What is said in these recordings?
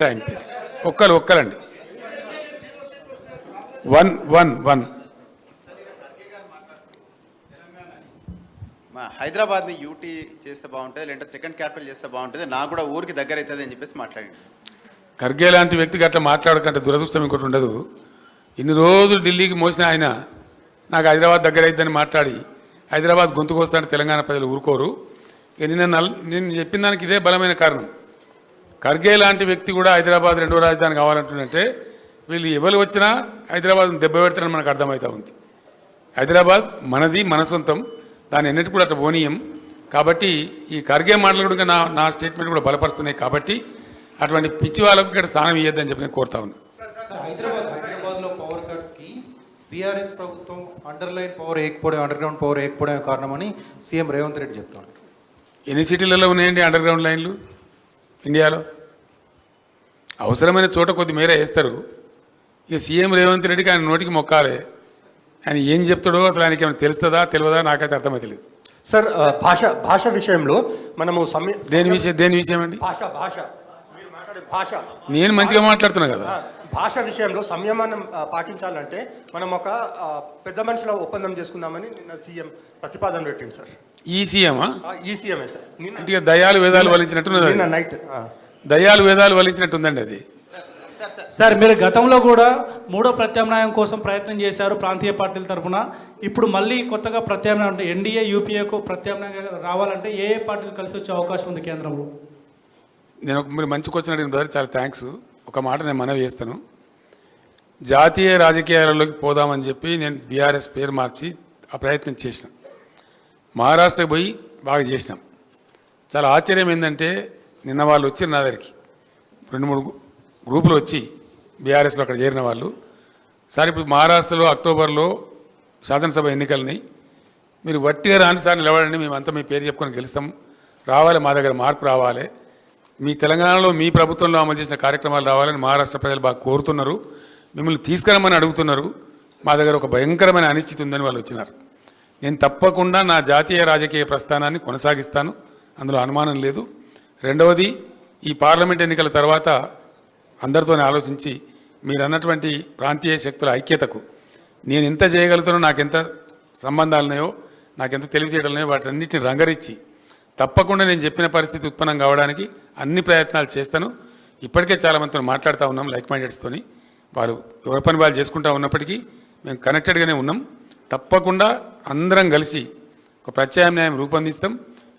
Time please ఒక్కరండి 1 మా హైదరాబాద్ని UT చేస్తే బాగుంటుంది, లేదంటే సెకండ్ క్యాపిటల్ చేస్తే బాగుంటుంది, నాకు కూడా ఊరికి దగ్గర అవుతుంది అని చెప్పేసి మాట్లాడింది. ఖర్గే లాంటి వ్యక్తికి అట్లా మాట్లాడకంటే దురదృష్టం ఇంకోటి ఉండదు. ఇన్ని రోజులు ఢిల్లీకి మోసిన ఆయన నాకు హైదరాబాద్ దగ్గర అయిద్దని మాట్లాడి హైదరాబాద్ గొంతుకు వస్తానంటే తెలంగాణ ప్రజలు ఊరుకోరు. నేను చెప్పిన దానికి ఇదే బలమైన కారణం. ఖర్గే లాంటి వ్యక్తి కూడా హైదరాబాద్ రెండో రాజధాని కావాలంటుందంటే వీళ్ళు ఎవరు వచ్చినా హైదరాబాద్ దెబ్బ పెడతారని మనకు అర్థమవుతా ఉంది. హైదరాబాద్ మనది, మన సొంతం, దాన్ని ఎన్నిటి కూడా అట్లా పోనీయం. కాబట్టి ఈ ఖర్గే మాటలు కూడా నా స్టేట్మెంట్ కూడా బలపరుస్తున్నాయి. కాబట్టి అటువంటి పిచ్చి వాళ్ళకు ఇక్కడ స్థానం ఇవ్వద్దని చెప్పి నేను కోరుతా ఉన్నా. హైదరాబాద్లో పవర్ కట్స్కి బీఆర్ఎస్ ప్రభుత్వం అండర్లైన్ పవర్ వేయకపోవడం, అండర్గ్రౌండ్ పవర్ వేయకపోవడం కారణమని సీఎం రేవంత్ రెడ్డి చెప్తున్నారు. ఎన్ని సిటీలలో ఉన్నాయండి అండర్ గ్రౌండ్ లైన్లు ఇండియాలో? అవసరమైన చోట కొద్ది మేర వేస్తారు. ఇక సీఎం రేవంత్ రెడ్డికి ఆయన నోటికి మొక్కాలి. ఆయన ఏం చెప్తాడో అసలు ఆయనకి ఏమైనా తెలుస్తుందా తెలియదా నాకైతే అర్థమైతే లేదు. సార్, భాష విషయంలో మనము దేని విషయం అండి? భాష మీరు మాట్లాడే భాష నేను మంచిగా మాట్లాడుతున్నా కదా. భాష విషయంలో సంయమనం పాటించాలంటే మనం ఒక పెద్ద మనుషుల ఒప్పందం చేసుకుందామని నిన్న సీఎం ప్రతిపాదన పెట్టింది సార్. ఈ సీఎమా? ఈ సీఎమే సార్. అంటే దయాలు వేదాలు వలించినట్టున్నది. నైట్ దయాలు వేదాలు వలించినట్టుందండి అది. సార్, మీరు గతంలో కూడా మూడో ప్రత్యామ్నాయం కోసం ప్రయత్నం చేశారు ప్రాంతీయ పార్టీల తరఫున. ఇప్పుడు మళ్ళీ కొత్తగా ప్రత్యామ్నాయం అంటే ఎన్డీఏ యూపీఏకు ప్రత్యామ్నాయంగా రావాలంటే ఏ పార్టీలు కలిసి వచ్చే అవకాశం ఉంది కేంద్రంలో? మీరు మంచి క్వశ్చన్ అడిగిన బ్రదర్, చాలా థ్యాంక్స్. ఒక మాట నేను మనవి చేస్తాను. జాతీయ రాజకీయాలలోకి పోదామని చెప్పి నేను బీఆర్ఎస్ పేరు మార్చి ఆ ప్రయత్నం చేసిన. మహారాష్ట్రకి పోయి బాగా చేసినాం. చాలా ఆశ్చర్యం ఏంటంటే నిన్న వాళ్ళు వచ్చి నా దగ్గరికి 2-3 గ్రూపులు వచ్చి బీఆర్ఎస్లో అక్కడ చేరిన వాళ్ళు, సార్ ఇప్పుడు మహారాష్ట్రలో అక్టోబర్లో శాసనసభ ఎన్నికలని మీరు వట్టిగా రాని సార్ నిలబడండి, మేమంతా మీ పేరు చెప్పుకొని గెలుస్తాం, రావాలి, మా దగ్గర మార్పు రావాలి, మీ తెలంగాణలో మీ ప్రభుత్వంలో అమలు చేసిన కార్యక్రమాలు రావాలని మహారాష్ట్ర ప్రజలు బాగా కోరుతున్నారు, మిమ్మల్ని తీసుకురమ్మని అడుగుతున్నారు, మా దగ్గర ఒక భయంకరమైన అనిశ్చితి ఉందని వాళ్ళు వచ్చినారు. నేను తప్పకుండా నా జాతీయ రాజకీయ ప్రస్థానాన్ని కొనసాగిస్తాను, అందులో అనుమానం లేదు. రెండవది, ఈ పార్లమెంట్ ఎన్నికల తర్వాత అందరితోనే ఆలోచించి మీరు అన్నటువంటి ప్రాంతీయ శక్తుల ఐక్యతకు నేను ఎంత చేయగలుగుతానో, నాకెంత సంబంధాలున్నాయో, నాకెంత తెలివితేటలున్నాయో వాటన్నిటిని రంగరించి తప్పకుండా నేను చెప్పిన పరిస్థితి ఉత్పన్నం కావడానికి అన్ని ప్రయత్నాలు చేస్తాను. ఇప్పటికే చాలామందితో మాట్లాడుతూ ఉన్నాం, లైక్ మైండెడ్స్తోని. వారు ఎవరి పని వాళ్ళు చేసుకుంటూ ఉన్నప్పటికీ మేము కనెక్టెడ్గానే ఉన్నాం. తప్పకుండా అందరం కలిసి ఒక ప్రత్యామ్నాయం రూపొందిస్తాం.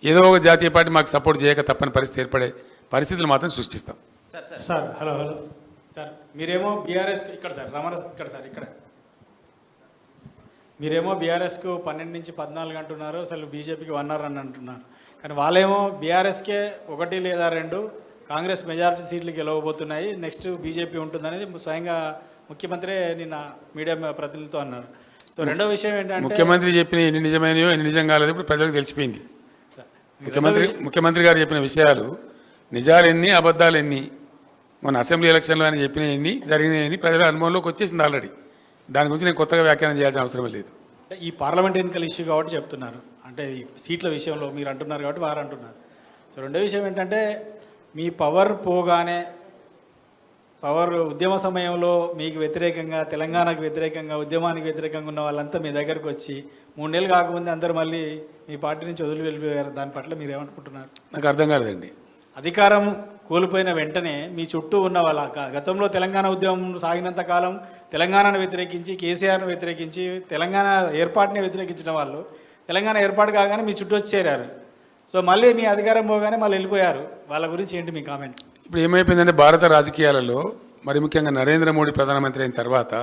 ఏదో ఒక జాతీయ పార్టీ మాకు సపోర్ట్ చేయక తప్పని పరిస్థితి ఏర్పడే పరిస్థితులు మాత్రం సృష్టిస్తాం. సార్ హలో సార్, మీరేమో బీఆర్ఎస్ ఇక్కడ సార్ ఇక్కడ మీరేమో బీఆర్ఎస్కు 12 నుంచి 14 అంటున్నారు, అసలు బీజేపీకి 1 అవర్ అని అంటున్నారు. కానీ వాళ్ళేమో బీఆర్ఎస్కే 1 లేదా 2 కాంగ్రెస్ మెజారిటీ సీట్లు గెలవబోతున్నాయి, నెక్స్ట్ బీజేపీ ఉంటుందనేది స్వయంగా ముఖ్యమంత్రి నిన్న మీడియా ప్రతినిధులతో అన్నారు. సో రెండో విషయం ఏంటంటే ముఖ్యమంత్రి చెప్పిన ఎన్ని నిజమైనయో ఎన్ని నిజం కాలేదు ఇప్పుడు ప్రజలకు తెలిసిపోయింది. ముఖ్యమంత్రి గారు చెప్పిన విషయాలు నిజాలు ఎన్ని, అబద్ధాలు ఎన్ని, మన అసెంబ్లీ ఎలక్షన్లో ఆయన చెప్పిన ఎన్ని, జరిగినాయని ప్రజల అనుభవంలోకి వచ్చేసింది ఆల్రెడీ. దాని గురించి నేను కొత్తగా వ్యాఖ్యానం చేయాల్సిన అవసరం లేదు. ఈ పార్లమెంట్ ఎన్నికల ఇష్యూ కాబట్టి చెప్తున్నారు, అంటే ఈ సీట్ల విషయంలో మీరు అంటున్నారు కాబట్టి వారు అంటున్నారు. సో రెండో విషయం ఏంటంటే మీ పవర్ పోగానే, పవర్ ఉద్యమ సమయంలో మీకు వ్యతిరేకంగా, తెలంగాణకు వ్యతిరేకంగా, ఉద్యమానికి వ్యతిరేకంగా ఉన్న వాళ్ళంతా మీ దగ్గరకు వచ్చి 3 నెలలు కాకముందే అందరూ మళ్ళీ మీ పార్టీ నుంచి వదిలి వెళ్ళిపోయారు. దాని పట్ల మీరు ఏమనుకుంటున్నారు? నాకు అర్థం కాలేదండి. అధికారం కోల్పోయిన వెంటనే మీ చుట్టూ ఉన్న వాళ్ళ, గతంలో తెలంగాణ ఉద్యమం సాగినంత కాలం తెలంగాణను వ్యతిరేకించి, కేసీఆర్ను వ్యతిరేకించి, తెలంగాణ ఏర్పాటుని వ్యతిరేకించిన వాళ్ళు తెలంగాణ ఏర్పాటు కాగానే మీ చుట్టూ వచ్చి చేరారు. సో మళ్ళీ మీ అధికారం పోగానే మళ్ళీ వెళ్ళిపోయారు. వాళ్ళ గురించి ఏంటి మీ కామెంట్? ఇప్పుడు ఏమైపోయిందంటే భారత రాజకీయాలలో మరి ముఖ్యంగా నరేంద్ర మోడీ ప్రధానమంత్రి అయిన తర్వాత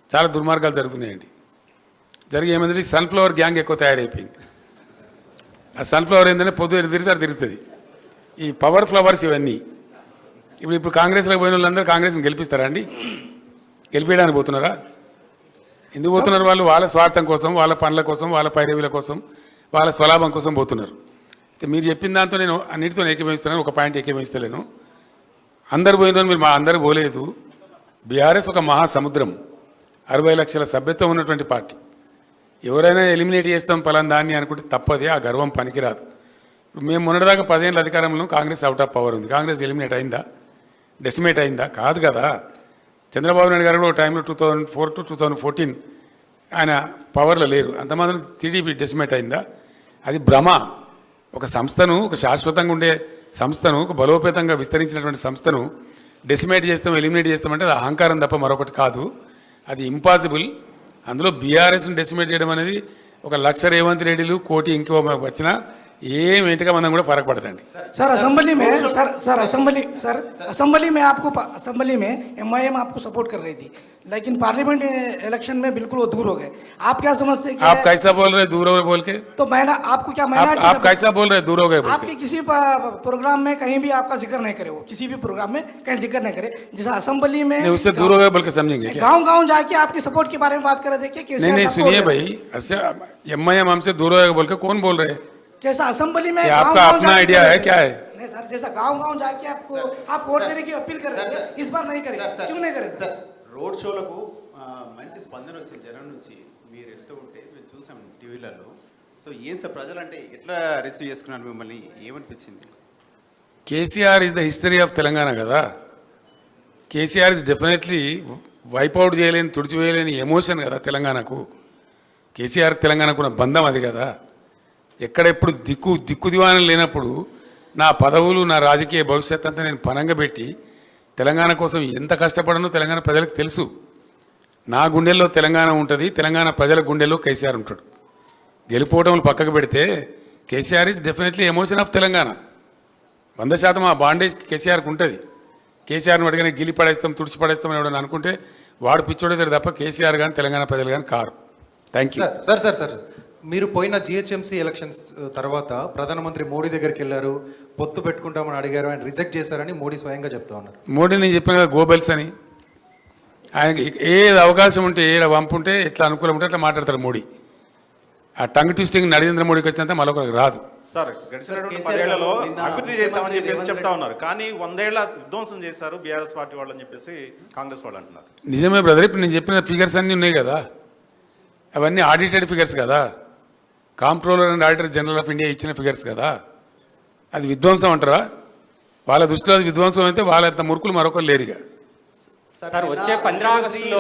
చాలా దుర్మార్గాలు జరుగుతున్నాయండి. ఏమైందంటే సన్ఫ్లవర్ గ్యాంగ్ ఎక్కువ తయారైపోయింది. ఆ సన్ఫ్లవర్ ఏంటంటే పొద్దు తిరుగుతుంది. ఈ పవర్ ఫ్లవర్స్ ఇవన్నీ ఇప్పుడు కాంగ్రెస్లోకి పోయిన వాళ్ళందరూ కాంగ్రెస్ని గెలిపిస్తారా అండి? గెలిపించడానికి పోతున్నారా? ఎందుకు పోతున్నారు? వాళ్ళు వాళ్ళ స్వార్థం కోసం, వాళ్ళ పనుల కోసం, వాళ్ళ పైరవీల కోసం, వాళ్ళ స్వలాభం కోసం పోతున్నారు. మీరు చెప్పిన దాంతో నేను అన్నిటితో ఏకీభవిస్తున్నాను, ఒక పాయింట్ ఏకీభవిస్తలేను. అందరు పోయిన మీరు మా అందరూ పోలేదు. బీఆర్ఎస్ ఒక మహాసముద్రం, 60 లక్షల సభ్యత్వం ఉన్నటువంటి పార్టీ. ఎవరైనా ఎలిమినేట్ చేస్తాం పలానా దాన్ని అనుకుంటే తప్పదే, ఆ గర్వం పనికిరాదు. మేము మొన్నటిదాకా 10 ఏళ్ళ అధికారంలో కాంగ్రెస్ అవుట్ ఆఫ్ పవర్ ఉంది. కాంగ్రెస్ ఎలిమినేట్ అయిందా? డెసిమేట్ అయిందా? కాదు కదా. చంద్రబాబు నాయుడు గారు కూడా ఒక టైంలో 2004 to 2014 ఆయన పవర్లో లేరు, అంతమాత్రం టీడీపీ డెసిమేట్ అయిందా? అది భ్రమ. ఒక సంస్థను, ఒక శాశ్వతంగా ఉండే సంస్థను, ఒక బలోపేతంగా విస్తరించినటువంటి సంస్థను డెసిమేట్ చేస్తాం, ఎలిమినేట్ చేస్తామంటే అది అహంకారం తప్ప మరొకటి కాదు. అది ఇంపాసిబుల్. అందులో బీఆర్ఎస్ను డెసిమేట్ చేయడం అనేది ఒక లక్ష రేవంత్ రెడ్డిలు కోటి ఇంకో వచ్చినా ఏం ఏంటిగా మనం కూడా ఫరक పడదండి. सर असेंबली में असेंबली में आपको असेंबली में एमआईएम आपको सपोर्ट कर रही थी, लेकिन पार्लियामेंट इलेक्शन में बिल्कुल वो दूर हो गए. आप क्या समझते हैं कि आप कैसा बोल रहे दूर हो गए बोल के? तो मैं आपको क्या आप कैसा बोल रहे दूर हो गए बोल आपके के? किसी प्रोग्राम में कहीं भी आपका जिक्र नहीं करे, वो किसी भी प्रोग्राम में कहीं जिक्र नहीं करे. जैसा असेंबली में नहीं, उससे दूर हो गए बोल के समझेंगे क्या? गाँव जाके आपके सपोर्ट के बारे में बात कर रहे थे कि नहीं सुनिए भाई, एमआईएम हमसे दूर हो गए बोल के कौन बोल रहे हैं? जैसा असेंबली में आपका अपना आइडिया है क्या है? नहीं सर, जैसा गांव जाके आप वोट देने की अपील कर रहे थे, इस बार नहीं करेंगे. क्यों नहीं करेंगे సార్? రోడ్ షోలకు మంచి స్పందన వచ్చింది జనం నుంచి. మీరు వెళ్తూ ఉంటే మేము చూసాం టీవీలలో. సో ఏం సార్, ప్రజలు అంటే ఎట్లా రిసీవ్ చేసుకున్నారు మిమ్మల్ని, ఏమనిపించింది? KCR is the history of Telangana కదా. కేసీఆర్ ఇస్ డెఫినెట్లీ వైపౌట్ చేయలేని, తుడిచివేయలేని ఎమోషన్ కదా తెలంగాణకు. కేసీఆర్ తెలంగాణకు ఉన్న బంధం అది కదా. ఎక్కడెప్పుడు దిక్కు దివాణం లేనప్పుడు నా పదవులు, నా రాజకీయ భవిష్యత్ అంతా నేను పనంగా పెట్టి తెలంగాణ కోసం ఎంత కష్టపడనో తెలంగాణ ప్రజలకు తెలుసు. నా గుండెల్లో తెలంగాణ ఉంటుంది, తెలంగాణ ప్రజల గుండెల్లో కేసీఆర్ ఉంటాడు. గెలిపోవటం పక్కకు పెడితే KCR is definitely emotion of Telangana. 100% ఆ బాండేజ్ కేసీఆర్కి ఉంటుంది. కేసీఆర్ని అడిగిన గిలి పడేస్తాం, తుడిచి పడేస్తాం అని ఎవడని అనుకుంటే వాడు పిచ్చోడేతాడు తప్ప కేసీఆర్ కానీ తెలంగాణ ప్రజలు కానీ కారు. Thank you. సార్ మీరు పోయిన జిహెచ్ఎంసీ ఎలక్షన్స్ తర్వాత ప్రధానమంత్రి మోడీ దగ్గరికి వెళ్ళారు, పొత్తు పెట్టుకుంటామని అడిగారు, ఆయన రిజెక్ట్ చేశారని మోడీ స్వయంగా చెప్తా ఉన్నారు. మోడీ నేను చెప్పిన కదా గోబెల్స్ అని. ఆయనకి ఏది అవకాశం ఉంటే, ఏడ వంపుంటే, ఎట్లా అనుకూలం ఉంటే అట్లా మాట్లాడతాడు మోడీ. ఆ టంగ్ ట్విస్టింగ్ నరేంద్ర మోడీకి వచ్చినంత మరొకరికి రాదు. సార్, గడిచినటువంటి 10 ఏళ్లలో అభివృద్ధి చేశామని చెప్పేసి చెప్తా ఉన్నారు, కానీ 100 ఏళ్ల విధ్వంసం చేశారు బీఆర్ఎస్ పార్టీ వాళ్ళు అని చెప్పేసి కాంగ్రెస్ వాళ్ళు అంటున్నారు. నిజమే బ్రదర్. ఇప్పుడు నేను చెప్పిన ఫిగర్స్ అన్నీ ఉన్నాయి కదా, అవన్నీ ఆడిటెడ్ ఫిగర్స్ కదా. Comptroller and auditor general of India ఇచ్చిన ఫిగర్స్ కదా. అది విధ్వంసం అంటారా? వాళ్ళ దృష్టిలో అది విధ్వంసం అయితే వాళ్ళంత మురుకులు మరొకరు లేరుగా. సార్, వచ్చే 15 ఆగస్టులో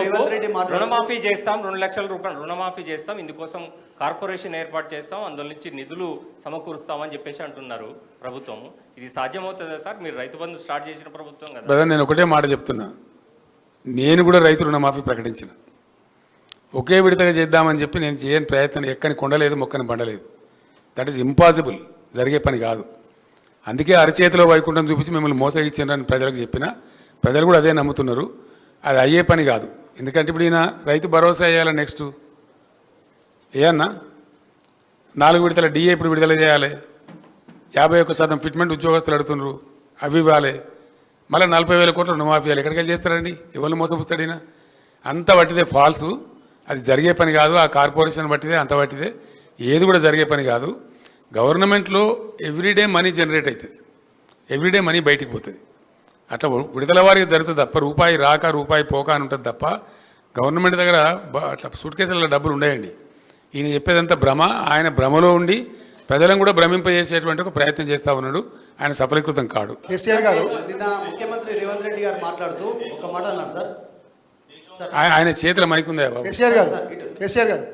రుణమాఫీ చేస్తాం, 2 లక్షల రూపాయలు రుణమాఫీ చేస్తాం, ఇందుకోసం కార్పొరేషన్ ఏర్పాటు చేస్తాం, అందులో నుంచి నిధులు సమకూరుస్తామని చెప్పేసి అంటున్నారు ప్రభుత్వం. ఇది సాధ్యమవుతుందా సార్? మీరు రైతు బంధు స్టార్ట్ చేసిన ప్రభుత్వం కదా. బ్రదర్, నేను ఒకటే మాట చెప్తున్నా, నేను కూడా రైతు రుణమాఫీ ప్రకటించిన. ఒకే విడతగా చేద్దామని చెప్పి నేను చేయని ప్రయత్నం ఎక్కని కొండలేదు, మొక్కని బండలేదు. దట్ ఈస్ ఇంపాసిబుల్, జరిగే పని కాదు. అందుకే అరచేతిలో వైకుంఠం చూపించి మిమ్మల్ని మోసగించారని ప్రజలకు చెప్పిన, ప్రజలు కూడా అదే నమ్ముతున్నారు. అది అయ్యే పని కాదు. ఎందుకంటే ఇప్పుడు ఈయన రైతు భరోసా వేయాలి, నెక్స్ట్ ఏయన్నా 4 విడతల డిఏ ఇప్పుడు విడుదల చేయాలి, 51% ఫిట్మెంట్ ఉద్యోగస్తులు అడుగుతున్నారు, అవి ఇవ్వాలి, మళ్ళీ 40,000 కోట్ల రుణమాఫీ ఇవ్వాలి. ఎక్కడికి వెళ్ళి చేస్తారండి? ఎవరిని మోసపుస్తాడు ఈయన? అంత పట్టిదే ఫాల్సు, అది జరిగే పని కాదు. ఆ కార్పొరేషన్ బట్టిదే, అంత బట్టిదే, ఏది కూడా జరిగే పని కాదు. గవర్నమెంట్లో ఎవ్రీడే మనీ జనరేట్ అవుతుంది, ఎవ్రీడే మనీ బయటికి పోతుంది. అట్లా విడుదల వారికి జరుగుతుంది తప్ప రూపాయి రాక రూపాయి పోక అని ఉంటుంది తప్ప గవర్నమెంట్ దగ్గర అట్లా సూట్ కేసులలో డబ్బులు ఉండయండి. ఈయన చెప్పేదంతా భ్రమ. ఆయన భ్రమలో ఉండి ప్రజలను కూడా భ్రమింపజేసేటువంటి ఒక ప్రయత్నం చేస్తూ ఉన్నాడు. ఆయన సఫలీకృతం కాడు. కేసీఆర్ గారు నిన్న ముఖ్యమంత్రి రేవంత్ రెడ్డి గారు మాట్లాడుతూ ఒక మాట అన్నారు సార్. ఆయన చేతిలో మైకుందా బాబు? కేసీఆర్ గారు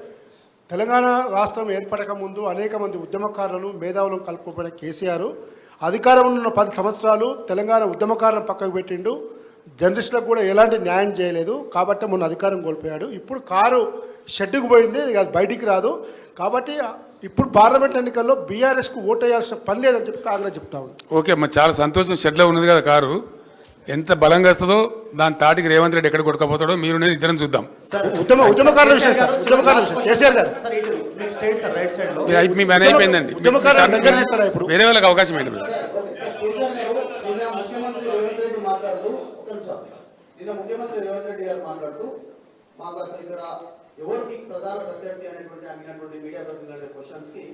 తెలంగాణ రాష్ట్రం ఏర్పడక ముందు అనేక మంది ఉద్యమకారులను, మేధావులను కలుపుకుపోయిన కేసీఆర్ అధికారంలో ఉన్న 10 సంవత్సరాలు తెలంగాణ ఉద్యమకారులను పక్కకు పెట్టిండు. జర్నలిస్టులకు కూడా ఎలాంటి న్యాయం చేయలేదు. కాబట్టి మొన్న అధికారం కోల్పోయాడు. ఇప్పుడు కారు షెడ్డుకు పోయింది, అది బయటికి రాదు. కాబట్టి ఇప్పుడు పార్లమెంట్ ఎన్నికల్లో బీఆర్ఎస్కు ఓటు వేయాల్సిన పని లేదని చెప్పి కాంగ్రెస్ చెప్తా ఉంది. ఓకే అమ్మ, చాలా సంతోషం. షెడ్లో ఉన్నది కదా కారు, ఎంత బలంగా వస్తుందో దాని తాటికి రేవంత్ రెడ్డి ఎక్కడ కొట్టుకపోతాడో మీరు నేను ఇద్దరం చూద్దాం. ఉద్యమకారుల విషయం సార్, ఉద్యమకారుల విషయం కేసీఆర్ గారు మీ పని అయిపోయిందండి. వేరే వాళ్ళకి అవకాశం ఏంటి? ముఖ్యమంత్రి రేవంత్ రెడ్డి గారు మాట్లాడుతూ మాకు అసలు ఇక్కడ ఎవరికి ప్రధాన ప్రత్యర్థి అనేటువంటి అడిగినటువంటి మీడియా ప్రతినిధుల క్వశ్చన్స్ కి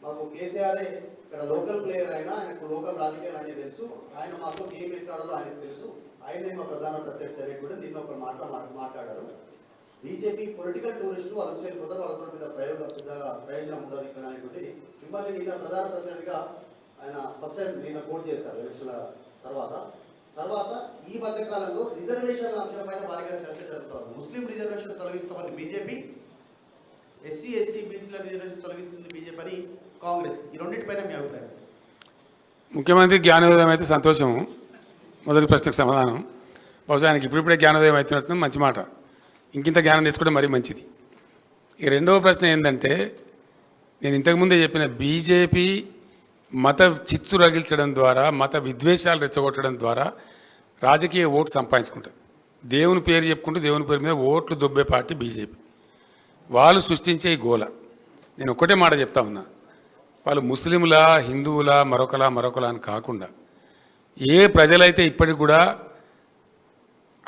మాకు కేసీఆర్ ఇక్కడ లోకల్ ప్లేయర్ అయినా, ఆయనకు లోకల్ రాజకీయాలు అనేది తెలుసు, ఆయన మాకు గేమ్ ఎక్కాడో ఆయనకు తెలుసు, ఆయనే మా ప్రధాన ప్రత్యర్థి అనేటువంటి దీన్ని ఒక మాట్లాడారు. బీజేపీ పొలిటికల్ టూరిస్టులు వాళ్ళు వచ్చే కుదర వాళ్ళతో ప్రయోజనం ఉండదు ఇక్కడ అనేటువంటి మిమ్మల్ని నిన్న ప్రధాన ప్రత్యర్థిగా ఆయన ఫస్ట్ టైం నిన్న కోట్ చేశారు ఎలక్షన్ల తర్వాత. తర్వాత ఈ మధ్య కాలంలో రిజర్వేషన్ల అంశంపైన భారీగా చర్చ జరుగుతోంది. ముస్లిం రిజర్వేషన్ తొలగిస్తామని బీజేపీ, ఎస్సీ ఎస్టీ బీసీల రిజర్వేషన్ తొలగిస్తుంది బీజేపీ అని కాంగ్రెస్. ఈ రెండింటిపైన మీ అభిప్రాయం? ముఖ్యమంత్రి జ్ఞానోదయం అయితే సంతోషము. మొదటి ప్రశ్నకు సమాధానం. బహుశా ఆయనకి ఇప్పుడిప్పుడే జ్ఞానోదయం అవుతున్నట్టు మంచి మాట. ఇంకింత జ్ఞానం తీసుకుంటే మరీ మంచిది. ఈ రెండవ ప్రశ్న ఏంటంటే, నేను ఇంతకుముందే చెప్పిన బీజేపీ మత చిత్తు రగిల్చడం ద్వారా, మత విద్వేషాలు రెచ్చగొట్టడం ద్వారా రాజకీయ ఓటు సంపాదించుకుంటుంది. దేవుని పేరు చెప్పుకుంటూ దేవుని పేరు మీద ఓట్లు దొబ్బే పార్టీ బీజేపీ. వాళ్ళు సృష్టించే ఈ గోల. నేను ఒక్కటే మాట చెప్తా ఉన్నా, వాళ్ళు ముస్లింలా, హిందువులా, మరొకలా అని కాకుండా ఏ ప్రజలైతే ఇప్పటికి కూడా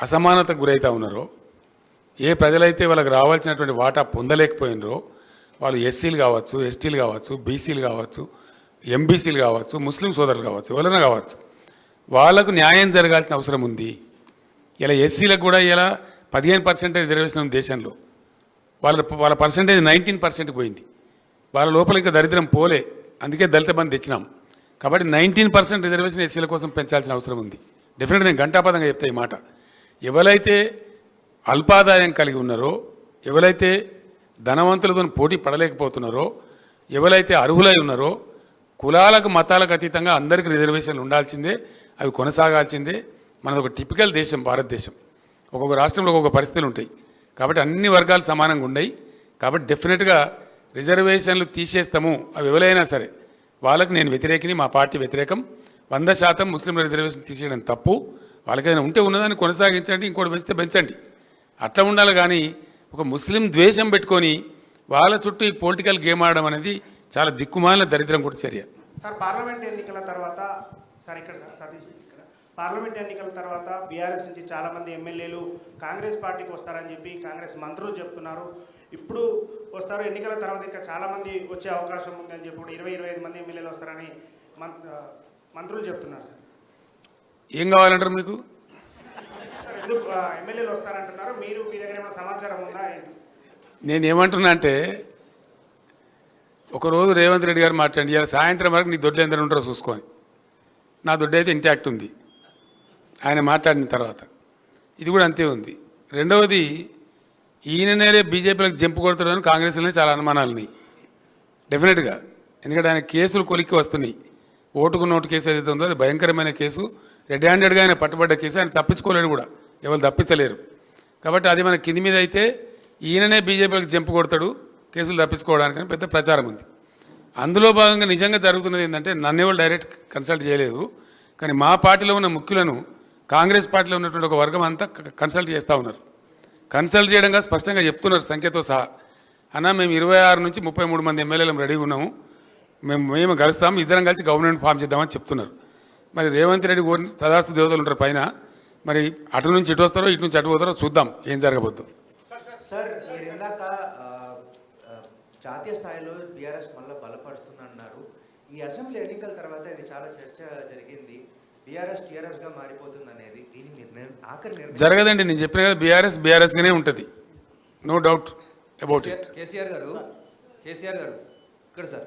అసమానతకు గురవుతూ ఉన్నారో, ఏ ప్రజలైతే వాళ్ళకి రావాల్సినటువంటి వాటా పొందలేకపోయినరో, వాళ్ళు ఎస్సీలు కావచ్చు, ఎస్టీలు కావచ్చు, బీసీలు కావచ్చు, ఎంబీసీలు కావచ్చు, ముస్లిం సోదరులు కావచ్చు, ఎవరైనా కావచ్చు, వాళ్లకు న్యాయం జరగాల్సిన అవసరం ఉంది. ఇలా ఎస్సీలకు కూడా ఇలా 15% రిజర్వేషన్ ఉంది దేశంలో. వాళ్ళ పర్సంటేజ్ 19% పోయింది. వాళ్ళ లోపల ఇంకా దరిద్రం పోలే. అందుకే దళిత బంధు తెచ్చినాం. కాబట్టి 19% రిజర్వేషన్ ఎస్సీల కోసం పెంచాల్సిన అవసరం ఉంది. డెఫినెట్గా నేను ఘంటాపదంగా చెప్తా ఈ మాట. ఎవరైతే అల్పాదాయం కలిగి ఉన్నారో, ఎవరైతే ధనవంతులతో పోటీ పడలేకపోతున్నారో, ఎవరైతే అర్హులై ఉన్నారో, కులాలకు మతాలకు అతీతంగా అందరికీ రిజర్వేషన్లు ఉండాల్సిందే, అవి కొనసాగాల్సిందే. మనది ఒక టిపికల్ దేశం భారతదేశం. ఒక్కొక్క రాష్ట్రంలో ఒక్కొక్క పరిస్థితులు ఉంటాయి. కాబట్టి అన్ని వర్గాలు సమానంగా ఉన్నాయి. కాబట్టి డెఫినెట్గా రిజర్వేషన్లు తీసేస్తాము. అవి ఎవరైనా సరే వాళ్ళకి నేను వ్యతిరేకిని, మా పార్టీ వ్యతిరేకం. 100% ముస్లింల రిజర్వేషన్ తీసేయడం తప్పు. వాళ్ళకైనా ఉంటే ఉన్నదాన్ని కొనసాగించండి, ఇంకోటి పెంచితే పెంచండి. అట్లా ఉండాలి. కానీ ఒక ముస్లిం ద్వేషం పెట్టుకొని వాళ్ళ చుట్టూ ఈ పొలిటికల్ గేమ్ ఆడడం అనేది చాలా దిక్కుమాలిన దరిద్రం కూడా చర్య. సార్, పార్లమెంట్ ఎన్నికల తర్వాత సతీష్ ఇక్కడ పార్లమెంట్ ఎన్నికల తర్వాత బీఆర్ఎస్ నుంచి చాలామంది ఎమ్మెల్యేలు కాంగ్రెస్ పార్టీకి వస్తారని చెప్పి కాంగ్రెస్ మంత్రులు చెప్తున్నారు. ఇప్పుడు వస్తారు, ఎన్నికల తర్వాత ఇంకా చాలామంది వచ్చే అవకాశం ఉందని చెప్పి 20-25 మంది ఎమ్మెల్యేలు వస్తారని మంత్రులు చెప్తున్నారు. సార్, ఏం కావాలంటారు మీకు? ఎందుకు ఎమ్మెల్యేలు వస్తారంటున్నారు? మీ దగ్గర ఏమైనా సమాచారం ఉందా? నేనేమంటున్నా అంటే, ఒకరోజు రేవంత్ రెడ్డి గారు మాట్లాడి, ఇలా సాయంత్రం వరకు నీ దొడ్లు ఎందరూ ఉంటారో చూసుకొని, నా దొడ్డు అయితే ఇంటాక్ట్ ఉంది ఆయన మాట్లాడిన తర్వాత. ఇది కూడా అంతే ఉంది. రెండవది, ఈయననే బీజేపీలకు జంపు కొడుతున్నారని కాంగ్రెస్లోనే చాలా అనుమానాలున్నాయి డెఫినెట్గా. ఎందుకంటే ఆయన కేసులు కొలిక్కి వస్తున్నాయి. ఓటుకు నోటు కేసు ఏదైతే ఉందో అది భయంకరమైన కేసు. రెడ్ హ్యాండెడ్గా ఆయన పట్టుబడ్డ కేసు. ఆయన తప్పించుకోలేడు కూడా, ఎవరు తప్పించలేరు. కాబట్టి అది మన కింది మీద అయితే ఈయననే బీజేపీలకు జంపు కొడతాడు కేసులు తప్పించుకోవడానికని పెద్ద ప్రచారం ఉంది. అందులో భాగంగా నిజంగా జరుగుతున్నది ఏంటంటే, నన్నేవాళ్ళు డైరెక్ట్ కన్సల్ట్ చేయలేదు, కానీ మా పార్టీలో ఉన్న ముఖ్యులను కాంగ్రెస్ పార్టీలో ఉన్నటువంటి ఒక వర్గం అంతా కన్సల్ట్ చేస్తూ ఉన్నారు. కన్సల్ట్ చేయడంగా స్పష్టంగా చెప్తున్నారు సంఖ్యతో సహా. అన్న, మేము 26 నుంచి 33 మంది ఎమ్మెల్యేలు రెడీగా ఉన్నాము, మేము కలుస్తాము, ఇద్దరం కలిసి గవర్నమెంట్ ఫామ్ చేద్దామని చెప్తున్నారు. మరి రేవంత్ రెడ్డి తదాస్తు దేవతలు ఉంటారు పైన. మరి అటు నుంచి ఇటు వస్తారో, ఇటు నుంచి అటు పోతారో చూద్దాం ఏం జరగబోద్దు. సార్, మీరు ఇందాక జాతీయ స్థాయిలో బీఆర్ఎస్ మళ్ళీ బలపడుతుందన్నారు. ఈ అసెంబ్లీ ఎన్నికల తర్వాత ఇది చాలా చర్చ జరిగింది. బీఆర్ఎస్ టీఆర్ఎస్గా మారిపోతుంది అనేది, దీని ఆఖరి జరగదండి. నేను చెప్పిన కదా, బీఆర్ఎస్గానే ఉంటుంది, no doubt about it. KCR గారు ఇక్కడ సార్,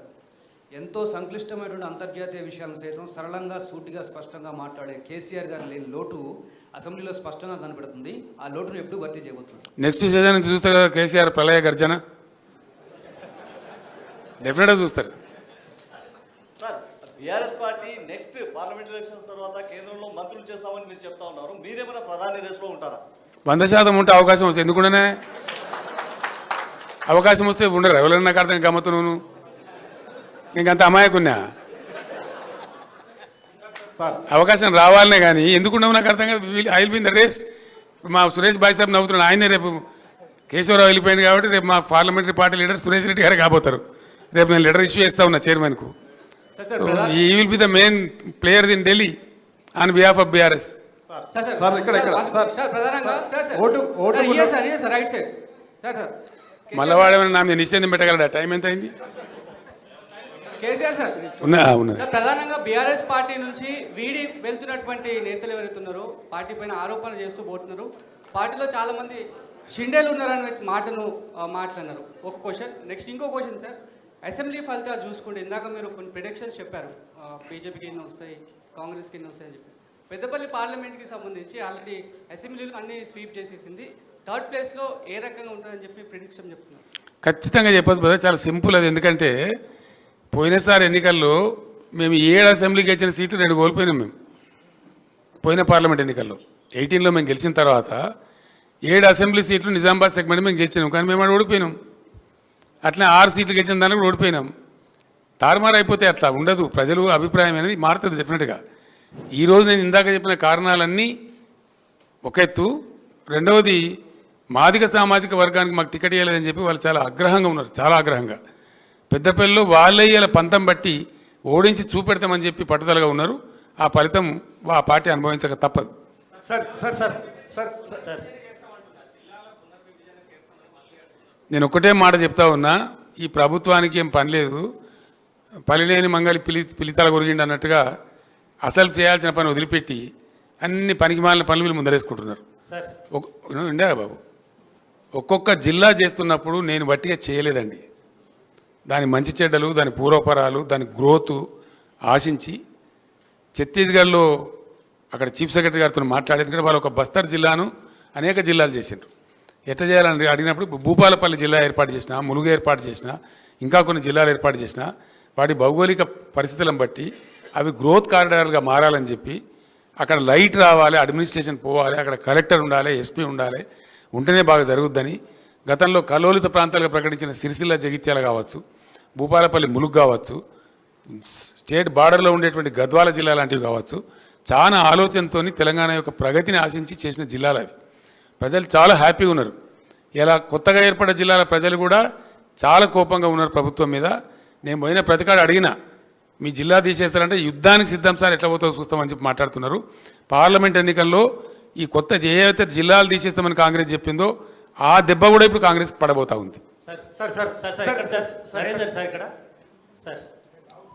ఎంతో సంక్లిష్టమైనటువంటి అంతర్జాతీయ విషయాలను సైతం సరళంగా, సూటిగా, స్పష్టంగా మాట్లాడే కేసీఆర్ గారు లేని లోటు అసెంబ్లీలో స్పష్టంగా కనపడుతుంది. ఆ లోటును ఎప్పుడు భర్తీ చేయబోతుంది? నెక్స్ట్ సీజన్ నుంచి చూస్తారు కదా కేసీఆర్ ప్రళయ గర్జన, డెఫినెట్గా చూస్తారు. Sir, BRS party next parliament elections తర్వాత కేంద్రంలో మంత్రులు చేస్తామని మీరు చెప్తా ఉన్నారు. మీరేమైనా ప్రధాని రేసులో ఉంటారా? 100% ఉంటే అవకాశం వస్తే ఎందుకుండానే అవకాశం వస్తే ఉండరు. ఎవరైనా నాకు అర్థం గమ్మత్తు, నువ్వు నీకంత అమాయకున్నా. అవకాశం రావాలనే కానీ ఎందుకుండవు నాకు అర్థం కాదు. I will be in the race. మా సురేష్ బాయ్ సాబ్ నవ్వుతున్నాడు. ఆయనే రేపు కేశవరావు వెళ్ళిపోయింది కాబట్టి రేపు మా parliamentary party leader Suresh Reddy గారు కాబోతారు. రేపు నేను లెటర్ ఇష్యూ చేస్తా ఉన్నా చైర్మన్కు. ఈ will be the main player in Delhi on behalf of BRS. మళ్ళీ వాడేమైనా నా మీద నిశ్చయం పెట్టగలడా? టైం ఎంత అయింది? కేసీఆర్ సార్, ప్రధానంగా బీఆర్ఎస్ పార్టీ నుంచి వీడి వెళ్తున్నటువంటి నేతలు ఎవరైతున్నారో పార్టీ పైన ఆరోపణలు చేస్తూ పోతున్నారు. పార్టీలో చాలా మంది షిండేలు ఉన్నారనే మాటను మాట్లాడినారు. ఒక క్వశ్చన్. నెక్స్ట్ ఇంకో క్వశ్చన్ సార్, అసెంబ్లీ ఫలితాలు చూసుకుంటే ఇందాక మీరు కొన్ని ప్రిడిక్షన్స్ చెప్పారు, బీజేపీకి ఎన్ని వస్తాయి, కాంగ్రెస్కి ఎన్ని వస్తాయని చెప్పి. పెద్దపల్లి పార్లమెంట్కి సంబంధించి ఆల్రెడీ అసెంబ్లీలో అన్ని స్వీప్ చేసేసింది. థర్డ్ ప్లేస్లో ఏ రకంగా ఉంటుందని చెప్పి ప్రిడిక్షన్ చెప్తున్నారు. ఖచ్చితంగా చెప్పచ్చు బ్రదర్, చాలా సింపుల్ అది. ఎందుకంటే పోయినసారి ఎన్నికల్లో మేము 7 అసెంబ్లీకి ఇచ్చిన సీట్లు 2 కోల్పోయినాం. మేము పోయిన పార్లమెంట్ ఎన్నికల్లో 18లో మేము గెలిచిన తర్వాత 7 అసెంబ్లీ సీట్లు నిజామాబాద్ సెగ్మెంట్ మేము గెలిచినాం, కానీ మేము ఓడిపోయినాం. అట్లా 6 సీట్లు గెలిచిన దానికి కూడా ఓడిపోయినాం. తారుమారు అయిపోతే అట్లా ఉండదు. ప్రజలు అభిప్రాయం అనేది మారుతుంది డెఫినెట్గా. ఈరోజు నేను ఇందాక చెప్పిన కారణాలన్నీ ఒక ఎత్తు. రెండవది, మాదిగ సామాజిక వర్గానికి మాకు టికెట్ ఇవ్వలేదని చెప్పి వాళ్ళు చాలా ఆగ్రహంగా ఉన్నారు, చాలా ఆగ్రహంగా. పెద్దపల్లిలో వాళ్ళే ఇలా పంతం బట్టి ఓడించి చూపెడతామని చెప్పి పట్టుదలగా ఉన్నారు. ఆ ఫలితం ఆ పార్టీ అనుభవించక తప్పదు. Sir sir sir sir sir నేను ఒకటే మాట చెప్తా ఉన్నా, ఈ ప్రభుత్వానికి ఏం పని లేదు, పలిలేని మంగళి పిలితల కొరిగిండి అన్నట్టుగా అసలు చేయాల్సిన పని వదిలిపెట్టి అన్ని పనికి మాలిన పనులు ముందరేసుకుంటున్నారు. ఇండియా బాబు, ఒక్కొక్క జిల్లా చేస్తున్నప్పుడు నేను బట్టిగా చేయలేదండి. దాని మంచి చెడ్డలు, దాని పూర్వపరాలు, దాని గ్రోతు ఆశించి ఛత్తీస్గఢ్లో అక్కడ చీఫ్ సెక్రటరీ గారితో మాట్లాడేది కూడా వాళ్ళు ఒక బస్తర్ జిల్లాను అనేక జిల్లాలు చేశారు. ఎట్లా చేయాలని అడిగినప్పుడు భూపాలపల్లి జిల్లా ఏర్పాటు చేసిన, ములుగు ఏర్పాటు చేసిన, ఇంకా కొన్ని జిల్లాలు ఏర్పాటు చేసిన, వాటి భౌగోళిక పరిస్థితులను బట్టి అవి గ్రోత్ కారిడార్గా మారాలని చెప్పి అక్కడ లైట్ రావాలి, అడ్మినిస్ట్రేషన్ పోవాలి, అక్కడ కలెక్టర్ ఉండాలి, ఎస్పీ ఉండాలి, ఉంటేనే బాగా జరుగుద్దని గతంలో కలోలిత ప్రాంతాలుగా ప్రకటించిన సిరిసిల్ల జగిత్యాల కావచ్చు, భూపాలపల్లి ములుగు కావచ్చు, స్టేట్ బార్డర్లో ఉండేటువంటి గద్వాల జిల్లా లాంటివి కావచ్చు, చాలా ఆలోచనతో తెలంగాణ యొక్క ప్రగతిని ఆశించి చేసిన జిల్లాలు అవి. ప్రజలు చాలా హ్యాపీగా ఉన్నారు. ఇలా కొత్తగా ఏర్పడ్డ జిల్లాల ప్రజలు కూడా చాలా కోపంగా ఉన్నారు ప్రభుత్వం మీద. నేను పోయిన ప్రతికాడు అడిగినా, మీ జిల్లా తీసేస్తారంటే యుద్ధానికి సిద్ధం సార్, ఎట్లా పోతావు చూస్తామని చెప్పి మాట్లాడుతున్నారు. పార్లమెంట్ ఎన్నికల్లో ఈ కొత్త ఏవైతే జిల్లాలు తీసేస్తామని కాంగ్రెస్ చెప్పిందో ఆ దెబ్బ కూడా ఇప్పుడు కాంగ్రెస్ పడబోతా ఉంది. Sir sir sir sir sir Narender sir ఇక్కడ సార్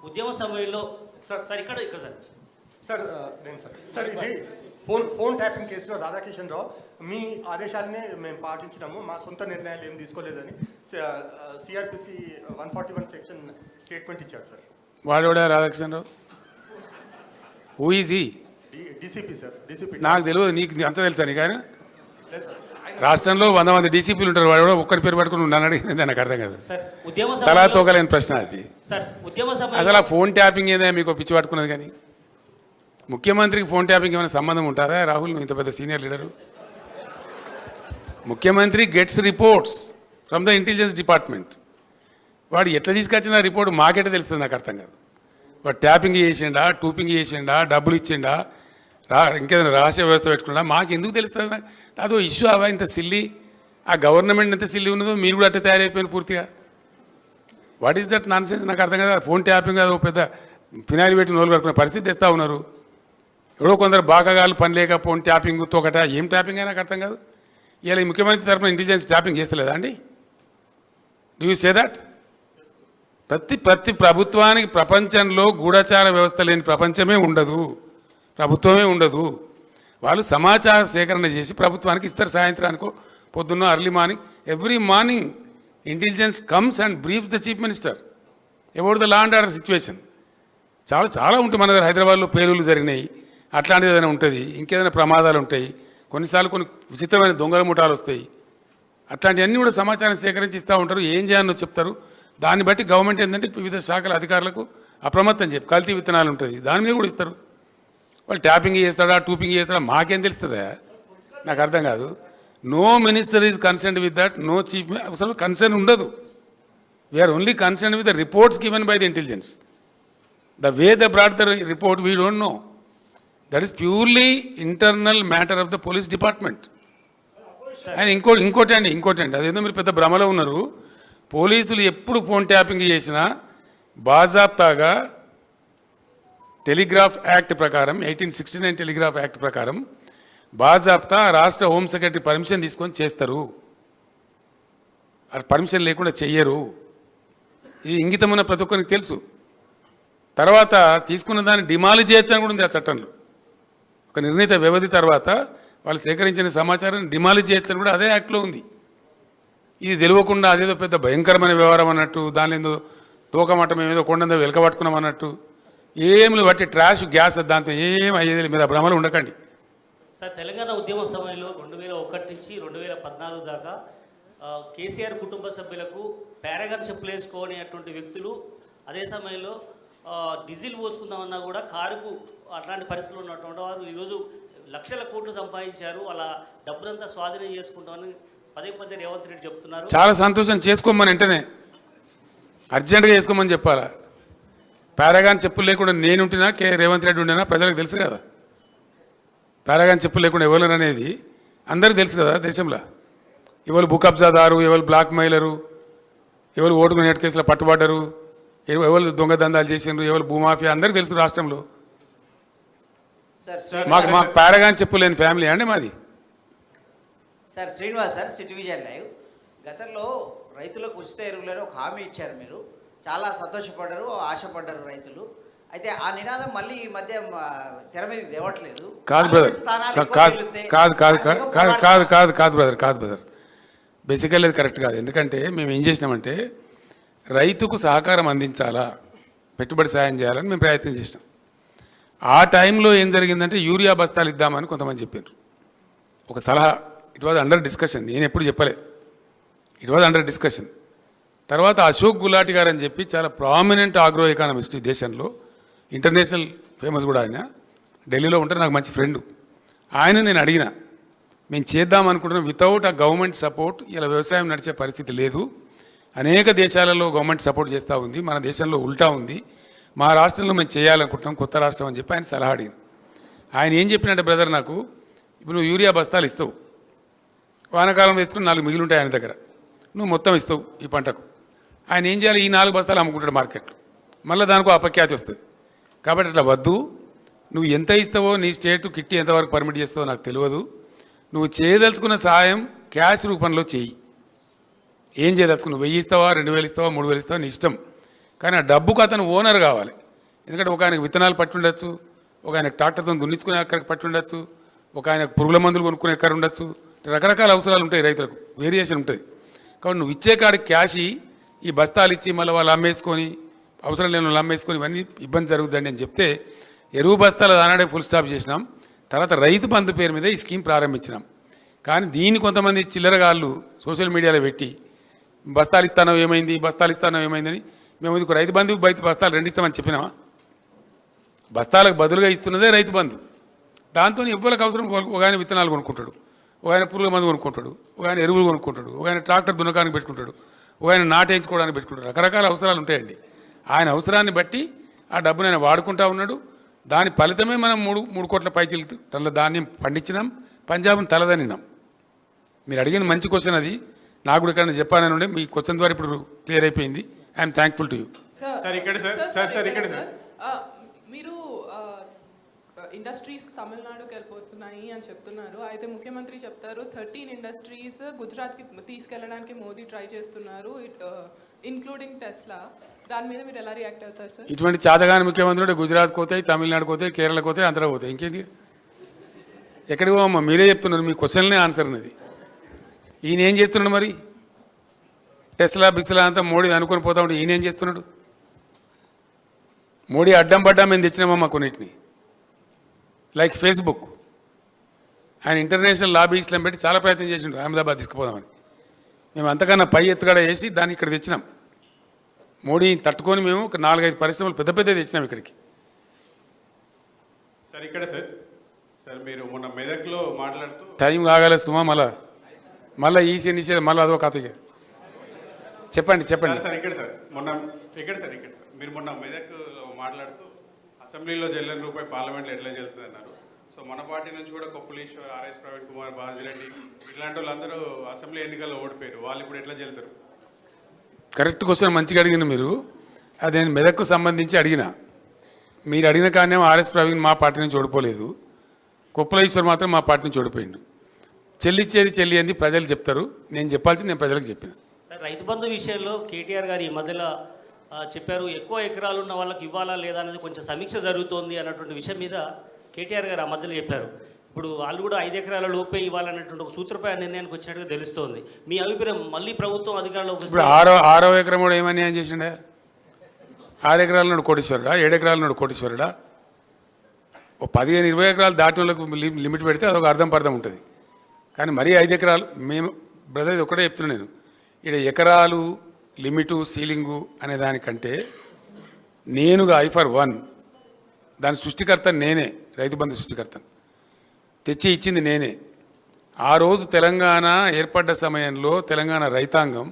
ఉద్యమ సమయంలో సార్ ఇక్కడ సార్ సార్ నేను సార్ ఇది ఫోన్ ట్యాపింగ్ కేసులో రాధాకిషన్ రావు మీ ఆదేశాలనే మేము పాటించినాము, మా సొంత నిర్ణయాలు ఏం తీసుకోలేదని సిఆర్పిసి 141 సెక్షన్ స్టేట్మెంట్ ఇచ్చారు సార్. వాడోడా Radhakishan Rao? Who is he? DCP sir, DCP. నాకు తెలియదు, నీకు అంత తెలుసా? నీకు ఆయన రాష్ట్రంలో 100 మంది డీసీపీలు ఉంటారు, వాడు కూడా ఒక్కరి పేరు పట్టుకుని ఉన్నాను అడిగింది, నాకు అర్థం కాదు. తలా తోకలేని ప్రశ్న అది. అసలు ఆ ఫోన్ ట్యాపింగ్ ఏదో మీకు పిచ్చి పట్టుకున్నది. కానీ ముఖ్యమంత్రికి ఫోన్ ట్యాపింగ్ ఏమైనా సంబంధం ఉంటుందా? రాహుల్, నువ్వు ఇంత పెద్ద సీనియర్ లీడరు. ముఖ్యమంత్రి gets reports from the intelligence department. వాడు ఎట్లా తీసుకొచ్చిన రిపోర్ట్ మాకెట్లా తెలుస్తుంది? నాకు అర్థం కాదు. వాడు ట్యాపింగ్ చేసిండా, టూపింగ్ చేసిండా, డబ్బులు ఇచ్చిండా, ఇంకేదైనా రహస్య వ్యవస్థ పెట్టుకున్నా మాకు ఎందుకు తెలుస్తుంది? నాకు అదో ఇష్యూ అవా ఇంత సిల్లీ. ఆ గవర్నమెంట్ ఎంత సిల్లీ ఉన్నదో మీరు కూడా అట్టే తయారైపోయిన పూర్తిగా. What is that non sense? నాకు అర్థం కదా. ఫోన్ ట్యాపింగ్ అది పెద్ద ఫినాయిల్ పెట్టి నోలు కట్టుకునే పరిస్థితి తెస్తూ ఉన్నారు. ఎవడో కొందరు బాగాగాలు పని లేక ఫోన్ ట్యాపింగ్ తోకట ఏం ట్యాపింగ్ అయినా నాకు అర్థం కాదు. ఇలా ఈ ముఖ్యమంత్రి తరఫున ఇంటెలిజెన్స్ ట్యాపింగ్ చేస్తలేదా అండి? Do you say that? ప్రతి ప్రభుత్వానికి ప్రపంచంలో గూఢచార వ్యవస్థ లేని ప్రపంచమే ఉండదు, ప్రభుత్వమే ఉండదు. వాళ్ళు సమాచార సేకరణ చేసి ప్రభుత్వానికి ఇస్తారు. సాయంత్రానికో పొద్దున్న early morning, every morning intelligence comes and brief the chief minister about the law and order situation. చాలా ఉంటాయి. మన దగ్గర హైదరాబాద్లో పేలుళ్ళు జరిగినాయి, అట్లాంటిది ఏదైనా ఉంటుంది, ఇంకేదైనా ప్రమాదాలు ఉంటాయి, కొన్నిసార్లు కొన్ని విచిత్రమైన దొంగల ముఠాలు వస్తాయి. అట్లాంటివన్నీ కూడా సమాచారం సేకరించి ఇస్తూ ఉంటారు. ఏం చేయాలో చెప్తారు. దాన్ని బట్టి గవర్నమెంట్ ఏంటంటే వివిధ శాఖల అధికారులకు అప్రమత్తం చెప్పి కల్తీ విత్తనాలు ఉంటుంది, దాని మీద కూడా ఇస్తారు. వాళ్ళు ట్యాపింగ్ చేస్తాడా, టూపింగ్ చేస్తాడా మాకేం తెలుస్తుందా? నాకు అర్థం కాదు. No minister is concerned with that, no chief. అసలు కన్సర్న్ ఉండదు. We are only concerned with the reports given by the intelligence. The way the brought the report we don't know. That is purely internal matter of the police department. And ఇంకోటి అండి, అదేదో మీరు పెద్ద భ్రమలో ఉన్నారు. పోలీసులు ఎప్పుడు ఫోన్ ట్యాపింగ్ చేసినా బాజాప్తాగా టెలిగ్రాఫ్ యాక్ట్ ప్రకారం 1869 టెలిగ్రాఫ్ యాక్ట్ ప్రకారం బాజాప్తా రాష్ట్ర హోమ్ సెక్రటరీ పర్మిషన్ తీసుకొని చేస్తారు. పర్మిషన్ లేకుండా చెయ్యరు. ఇది ఇంగితమైన ప్రతి ఒక్కరికి తెలుసు. తర్వాత తీసుకున్న దాన్ని డిమాలిజ్ చేయొచ్చు అని కూడా ఉంది ఆ చట్టంలో. ఒక నిర్ణీత వ్యవధి తర్వాత వాళ్ళు సేకరించిన సమాచారాన్ని డిమాలిజ్ చేయొచ్చు అని కూడా అదే యాక్ట్లో ఉంది. ఇది తెలియకుండా అదేదో పెద్ద భయంకరమైన వ్యవహారం అన్నట్టు, దాని ఏదో తోకమట్టం ఏదో కొండందో వెలకబట్టుకున్నాం అన్నట్టు ఏమి బట్టి ట్రాష్ గ్యాస్ దాంతో ఏం అయ్యేది మీరు ఆ భ్రమలో ఉండకండి. సార్ తెలంగాణ ఉద్యమ సమయంలో 2001 నుంచి 2014 దాకా కేసీఆర్ కుటుంబ సభ్యులకు పారాగాన్ చెప్పులు వేసుకోనేటువంటి వ్యక్తులు అదే సమయంలో డీజిల్ పోసుకుందామన్నా కూడా కారుకు అట్లాంటి పరిస్థితులు ఉన్నటువంటి వారు ఈరోజు లక్షల కోట్లు సంపాదించారు, అలా డబ్బునంతా స్వాధీనం చేసుకుంటామని పదే పదే రేవంత్ రెడ్డి చెప్తున్నారు. చాలా సంతోషం, చేసుకోమని వెంటనే అర్జెంటుగా చేసుకోమని చెప్పాలా. పారాగాన్ చెప్పులు లేకుండా నేనుంటున్నా రేవంత్ రెడ్డి ఉండినా ప్రజలకు తెలుసు కదా. పారాగాన్ చెప్పులు లేకుండా ఎవరు అనేది అందరికీ తెలుసు కదా దేశంలో. ఎవరు భూ కబ్జాదారు, ఎవరు బ్లాక్ మెయిలరు, ఎవరు ఓటుకు నేట్ కేసులో పట్టుబడ్డరు, ఎవరు దొంగ దందాలు చేసిండ్రు, ఎవరు భూమాఫియా అందరికీ తెలుసు రాష్ట్రంలో. మాకు పారాగాన్ చెప్పులు లేని ఫ్యామిలీ అండి మాది. Sir Srinivas sir, city vision live. గతంలో రైతులకు ఉచిత ఎరువులని ఒక హామీ ఇచ్చారు మీరు, చాలా సంతోషపడ్డారు, ఆశపడ్డారు రైతులు. అయితే ఆ నినాదం మళ్ళీ ఈ మధ్య తెర మీద తేవట్లేదు. కాదు బ్రదర్, కాదు బ్రదర్, బేసికల్లీ అది కరెక్ట్ కాదు. ఎందుకంటే మేము ఏం చేసినామంటే రైతుకు సహకారం అందించాలా, పెట్టుబడి సాయం చేయాలని మేము ప్రయత్నం చేసినాం. ఆ టైంలో ఏం జరిగిందంటే యూరియా బస్తాలు ఇద్దామని కొంతమంది చెప్పారు. ఒక సలహా, ఇట్ వాజ్ అండర్ డిస్కషన్, నేను ఎప్పుడు చెప్పలే, ఇట్ వాజ్ అండర్ డిస్కషన్. తర్వాత అశోక్ గులాటి గారు అని చెప్పి చాలా ప్రామినెంట్ ఆగ్రో ఎకానమిస్ట్ ఈ దేశంలో, ఇంటర్నేషనల్ ఫేమస్ కూడా ఆయన, ఢిల్లీలో ఉంటే నాకు మంచి ఫ్రెండు. ఆయన నేను అడిగిన, మేము చేద్దాం అనుకుంటున్నాం, వితౌట్ ఆ గవర్నమెంట్ సపోర్ట్ ఇలా వ్యవసాయం నడిచే పరిస్థితి లేదు. అనేక దేశాలలో గవర్నమెంట్ సపోర్ట్ చేస్తూ ఉంది, మన దేశంలో ఉల్టా ఉంది, మా రాష్ట్రంలో మేము చేయాలనుకుంటున్నాం కొత్త రాష్ట్రం అని చెప్పి ఆయన సలహా అడిగింది. ఆయన ఏం చెప్పినట్టే బ్రదర్, నాకు ఇప్పుడు నువ్వు యూరియా బస్తాలు ఇస్తావు, వానాకాలం వేసుకుని 4 మిగిలి ఉంటాయి ఆయన దగ్గర, నువ్వు మొత్తం ఇస్తావు ఈ పంటకు. ఆయన ఏం చేయాలి, ఈ 4 బస్తాలు అమ్ముకుంటాడు మార్కెట్లో, మళ్ళీ దానికి అపఖ్యాతి వస్తుంది. కాబట్టి అట్లా వద్దు, నువ్వు ఎంత ఇస్తావో, నీ స్టేట్ కిట్టి ఎంతవరకు పర్మిట్ చేస్తావో నాకు తెలియదు, నువ్వు చేయదలుచుకున్న సాయం క్యాష్ రూపంలో చేయి. ఏం చేయదలుచుకున్నావు, 1000 ఇస్తావా, 2000 ఇస్తావా, 3000 ఇస్తావా, నీ ఇష్టం. కానీ ఆ డబ్బుకు అతను ఓనర్ కావాలి. ఎందుకంటే ఒక ఆయనకు విత్తనాలు పట్టి ఉండొచ్చు, ఒక ఆయనకు ట్రాక్టర్తో దున్నించుకునే అక్కడికి పట్టి ఉండొచ్చు, ఒక ఆయనకు పురుగుల మందులు కొనుక్కునే ఎక్కడ ఉండొచ్చు, రకరకాల అవసరాలు ఉంటాయి రైతులకు, వేరియేషన్ ఉంటుంది. కాబట్టి నువ్వు ఇచ్చే కాడికి క్యాష్ ఈ బస్తాలు ఇచ్చి మళ్ళీ వాళ్ళు అమ్మేసుకొని, అవసరం లేని వాళ్ళు అమ్మేసుకొని ఇవన్నీ ఇబ్బంది జరుగుతుందండి అని చెప్తే ఎరువు బస్తాలు దానాడే ఫుల్ స్టాప్ చేసినాం. తర్వాత రైతు బంధు పేరు మీద ఈ స్కీమ్ ప్రారంభించినాం. కానీ దీన్ని కొంతమంది చిల్లరగాళ్ళు సోషల్ మీడియాలో పెట్టి బస్తాలు ఇస్తానో ఏమైంది, బస్తాలు ఇస్తానో ఏమైందని, మేము ఇది రైతు బంధు బస్తాలు 2 ఇస్తామని చెప్పినామా? బస్తాలకు బదులుగా ఇస్తున్నదే రైతు బంధు. దాంతో ఎవ్వరికి అవసరం, ఒక ఆయన విత్తనాలు కొనుక్కుంటాడు, ఒక ఆయన పురుగుల మందు కొనుక్కుంటాడు, ఒక ఆయన ఎరువులు కొనుక్కుంటాడు, ఒక ఆయన ట్రాక్టర్ దున్నకానికి పెట్టుకుంటాడు, ఒక ఆయన నాటేయించుకోవడానికి పెట్టుకుంటాడు, రకరకాల అవసరాలు ఉంటాయండి. ఆయన అవసరాన్ని బట్టి ఆ డబ్బును ఆయన వాడుకుంటా ఉన్నాడు. దాని ఫలితమే మనం 3 కోట్ల పైచీలు టన్నుల ధాన్యం పండించినాం, పంజాబ్ను తలదనినాం. మీరు అడిగింది మంచి క్వశ్చన్, అది నాకు కూడా ఇక్కడ చెప్పానని ఉండే, మీ క్వశ్చన్ ద్వారా ఇప్పుడు క్లియర్ అయిపోయింది. I'm thankful to you. Sir ఇక్కడ సార్ మీరు ఇండస్ట్రీస్ తమిళనాడుకి వెళ్ళిపోతున్నాయి అని చెప్తున్నారు. అయితే ముఖ్యమంత్రి చెప్తారు 13 ఇండస్ట్రీస్ గుజరాత్కి తీసుకెళ్ళడానికి మోదీ ట్రై చేస్తున్నారు, ఇన్క్లూడింగ్ టెస్లా. దాని మీద మీరు ఎలా రియాక్ట్ అవుతారు సార్? ఇటువంటి చాతగాని ముఖ్యమంత్రి గుజరాత్కి పోతాయి, తమిళనాడుకి పోతాయి, కేరళకు పోతాయి, ఆంధ్రా పోతాయి, ఇంకేంది? ఎక్కడికి పోమ్మా? మీరే చెప్తున్నారు, మీ క్వశ్చన్లే ఆన్సర్ ఉన్నది. ఈయన ఏం చేస్తున్నాడు మరి? టెస్లా బిస్లా అంతా మోడీ అనుకొని పోతా ఉంటే ఈయన ఏం చేస్తున్నాడు? మోడీ అడ్డం పడ్డా మేము తెచ్చినామమ్మా కొన్నిటిని, లైక్ ఫేస్బుక్. ఆయన ఇంటర్నేషనల్ లాబీస్లను పెట్టి చాలా ప్రయత్నం చేసిండు అహ్మదాబాద్ తీసుకుపోదామని. మేము అంతకన్నా పై ఎత్తుగడ వేసి దాన్ని ఇక్కడ తెచ్చినాం. మోడీని తట్టుకొని మేము ఒక 4-5 పరిశ్రమలు పెద్ద పెద్ద తెచ్చినాం ఇక్కడికి. సార్ ఇక్కడ సార్ మీరు మొన్న మెదక్లో మాట్లాడుతూ టైం కాగాలి సుమా, మళ్ళీ ఈసీ నిషేధం, మళ్ళీ అదో కథ. చెప్పండి సార్ ఇక్కడ సార్ మీరు మొన్న మెదక్ మాట్లాడుతూ అసెంబ్లీలో చెల్లని రూపాయి పార్లమెంట్లో ఎట్లా చెల్లుతుంది అన్నారు. సో మన పార్టీ నుంచి కూడా కొప్పులీశ్వర్, ఆర్ఎస్ ప్రవీణ్ కుమార్, బాజిరెడ్డి ఇట్లాంటి వాళ్ళందరూ అసెంబ్లీ ఎన్నికల్లో ఓడిపోయారు. వాళ్ళు ఇప్పుడు ఎట్లా చెల్లుతారు? కరెక్ట్ క్వశ్చన్, మంచిగా అడిగిన మీరు. అది నేను మెదక్కు సంబంధించి అడిగిన. మీరు అడిగిన కానీ ఆర్ఎస్ ప్రవీణ్ మా పార్టీ నుంచి ఓడిపోలేదు, కొప్పులీశ్వర్ మాత్రం మా పార్టీ నుంచి ఓడిపోయిండు. చెల్లి అంది ప్రజలు చెప్తారు, నేను చెప్పాల్సింది నేను ప్రజలకు చెప్పిన. సార్ రైతు బంధు విషయంలో కేటీఆర్ గారు ఈ మధ్యలో చెప్పారు, ఎక్కువ ఎకరాలు ఉన్న వాళ్ళకి ఇవ్వాలా లేదా అనేది కొంచెం సమీక్ష జరుగుతోంది అన్నటువంటి విషయం మీద కేటీఆర్ గారు ఆ మధ్యలో చెప్పారు. ఇప్పుడు వాళ్ళు కూడా 5 ఎకరాల లోపే ఇవ్వాలన్నటువంటి ఒక సూత్రప్రాయ నిర్ణయానికి వచ్చినట్టుగా తెలుస్తోంది. మీ అభిప్రాయం, మళ్ళీ ప్రభుత్వం అధికారంలోకి ఇప్పుడు 6వ ఎకరం కూడా ఏమని చేసిండే? 6 ఎకరాల నుండి కోటీశ్వరుడా, 7 ఎకరాల నుండి కోటీశ్వరుడా? ఓ 15-20 ఎకరాలు దాటిన వాళ్ళకు లిమిట్ పెడితే అదొక అర్థం పర్థం ఉంటుంది. కానీ మరీ 5 ఎకరాలు మేము బ్రదర్ ఇది ఒకటే చెప్తున్నాను నేను, ఇక్కడ ఎకరాలు లిమిటు సీలింగు అనే దానికంటే నేనుగా I/1 దాని సృష్టికర్త నేనే, రైతు బంధు సృష్టికర్తను తెచ్చి ఇచ్చింది నేనే. ఆ రోజు తెలంగాణ ఏర్పడ్డ సమయంలో తెలంగాణ రైతాంగం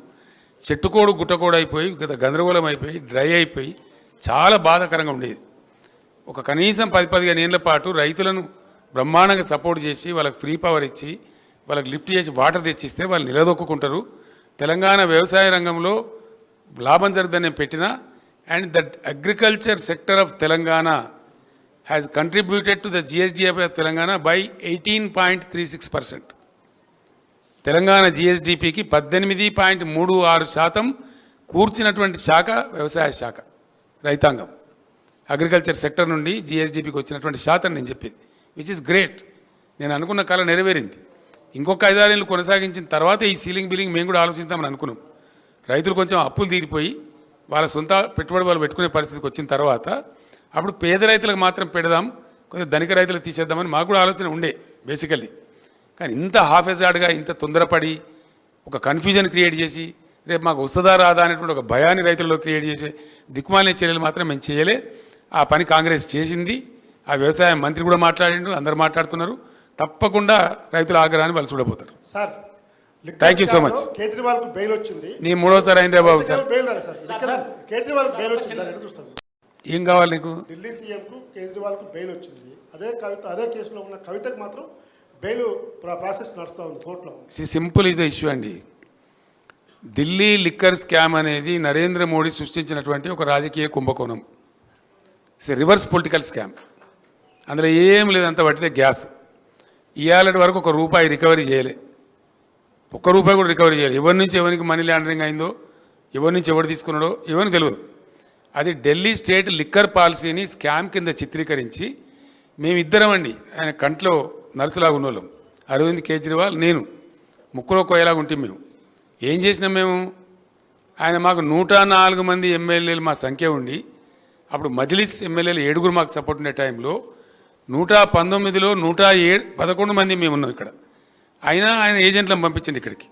చెట్టుకోడు గుట్టకోడు అయిపోయి గందరగోళం అయిపోయి డ్రై అయిపోయి చాలా బాధాకరంగా ఉండేది. ఒక కనీసం 10-15 ఏళ్ల పాటు రైతులను బ్రహ్మాండంగా సపోర్ట్ చేసి వాళ్ళకి ఫ్రీ పవర్ ఇచ్చి వాళ్ళకి లిఫ్ట్ చేసి వాటర్ తెచ్చిస్తే వాళ్ళు నిలదొక్కుంటారు. తెలంగాణ వ్యవసాయ రంగంలో లాభం జరుగుతుందని నేను పెట్టినా. And that agriculture sector of Telangana has contributed to the GSDP of Telangana by 18.36%. Telangana GSDPకి 18.36% కూర్చినటువంటి శాఖ వ్యవసాయ శాఖ, రైతాంగం. అగ్రికల్చర్ సెక్టర్ నుండి GSDPకి వచ్చినటువంటి శాతం నేను చెప్పేది, విచ్ ఇస్ గ్రేట్. నేను అనుకున్న కళ నెరవేరింది. ఇంకొక 5-6 ఏళ్ళు కొనసాగించిన తర్వాత ఈ సీలింగ్ బిల్లింగ్ మేము కూడా ఆలోచిద్దామని అనుకున్నాం. రైతులు కొంచెం అప్పులు తీరిపోయి వాళ్ళ సొంత పెట్టుబడి వాళ్ళు పెట్టుకునే పరిస్థితికి వచ్చిన తర్వాత అప్పుడు పేద రైతులకు మాత్రం పెడదాం, కొంచెం ధనిక రైతులకు తీసేద్దామని మాకు కూడా ఆలోచన ఉండే బేసికల్లీ. కానీ ఇంత హాఫెజాడ్గా ఇంత తొందరపడి ఒక కన్ఫ్యూజన్ క్రియేట్ చేసి రేపు మాకు వస్తుందా రాదా అనేటువంటి ఒక భయాన్ని రైతుల్లో క్రియేట్ చేసే దిక్కుమాలిన చర్యలు మాత్రం మేము చేయలే. ఆ పని కాంగ్రెస్ చేసింది. ఆ వ్యవసాయ మంత్రి కూడా మాట్లాడిండు, అందరు మాట్లాడుతున్నారు. తప్పకుండా రైతుల ఆగ్రహాన్ని వాళ్ళు చూడబోతారు. Sir thank you so much. Kejriwal కు బెయిల్ వచ్చింది. నీ మూడోసారి అయిందే బాబు సార్. కేజ్రీవాల్ బెయిల్ వచ్చింది. ఏం కావాలి నీకు? ఢిల్లీ సీఎం కు కేజ్రీవాల్ కు బెయిల్ వచ్చింది. అదే కేసులో ఉన్న కవితకు మాత్రం బెయిల్ ప్రాసెస్ నడుస్తూ ఉంది కోర్టులో. సింపుల్ ఈజ్ ద ఇష్యూ అండి. ఢిల్లీ లిక్కర్ స్కామ్ అనేది నరేంద్ర మోడీ సృష్టించినటువంటి ఒక రాజకీయ కుంభకోణం. It's reverse political scam. అందులో ఏం లేదంత పట్టితే గ్యాస్. ఇవాళ వరకు ₹1 రికవరీ చేయలే, ₹1 కూడా రికవరీ చేయలేదు. ఎవరి నుంచి ఎవరికి మనీ లాండరింగ్ అయిందో, ఎవరి నుంచి ఎవరు తీసుకున్నాడో ఎవరికి తెలియదు. అది ఢిల్లీ స్టేట్ లిక్కర్ పాలసీని స్కామ్ కింద చిత్రీకరించి మేమిద్దరం అండి, ఆయన కంట్లో నర్సులాగా ఉన్నోళ్ళం, అరవింద్ కేజ్రీవాల్ నేను, ముక్కులో కోయలాగా ఉంటే మేము ఏం చేసినాం మేము, ఆయన మాకు 104 మంది ఎమ్మెల్యేలు మా సంఖ్య ఉండి అప్పుడు మజ్లిస్ ఎమ్మెల్యేలు 7 మాకు సపోర్ట్ ఉండే టైంలో 119లో 111 మంది మేము ఉన్నాం ఇక్కడ. అయినా ఆయన ఏజెంట్లను పంపించండి ఇక్కడికి,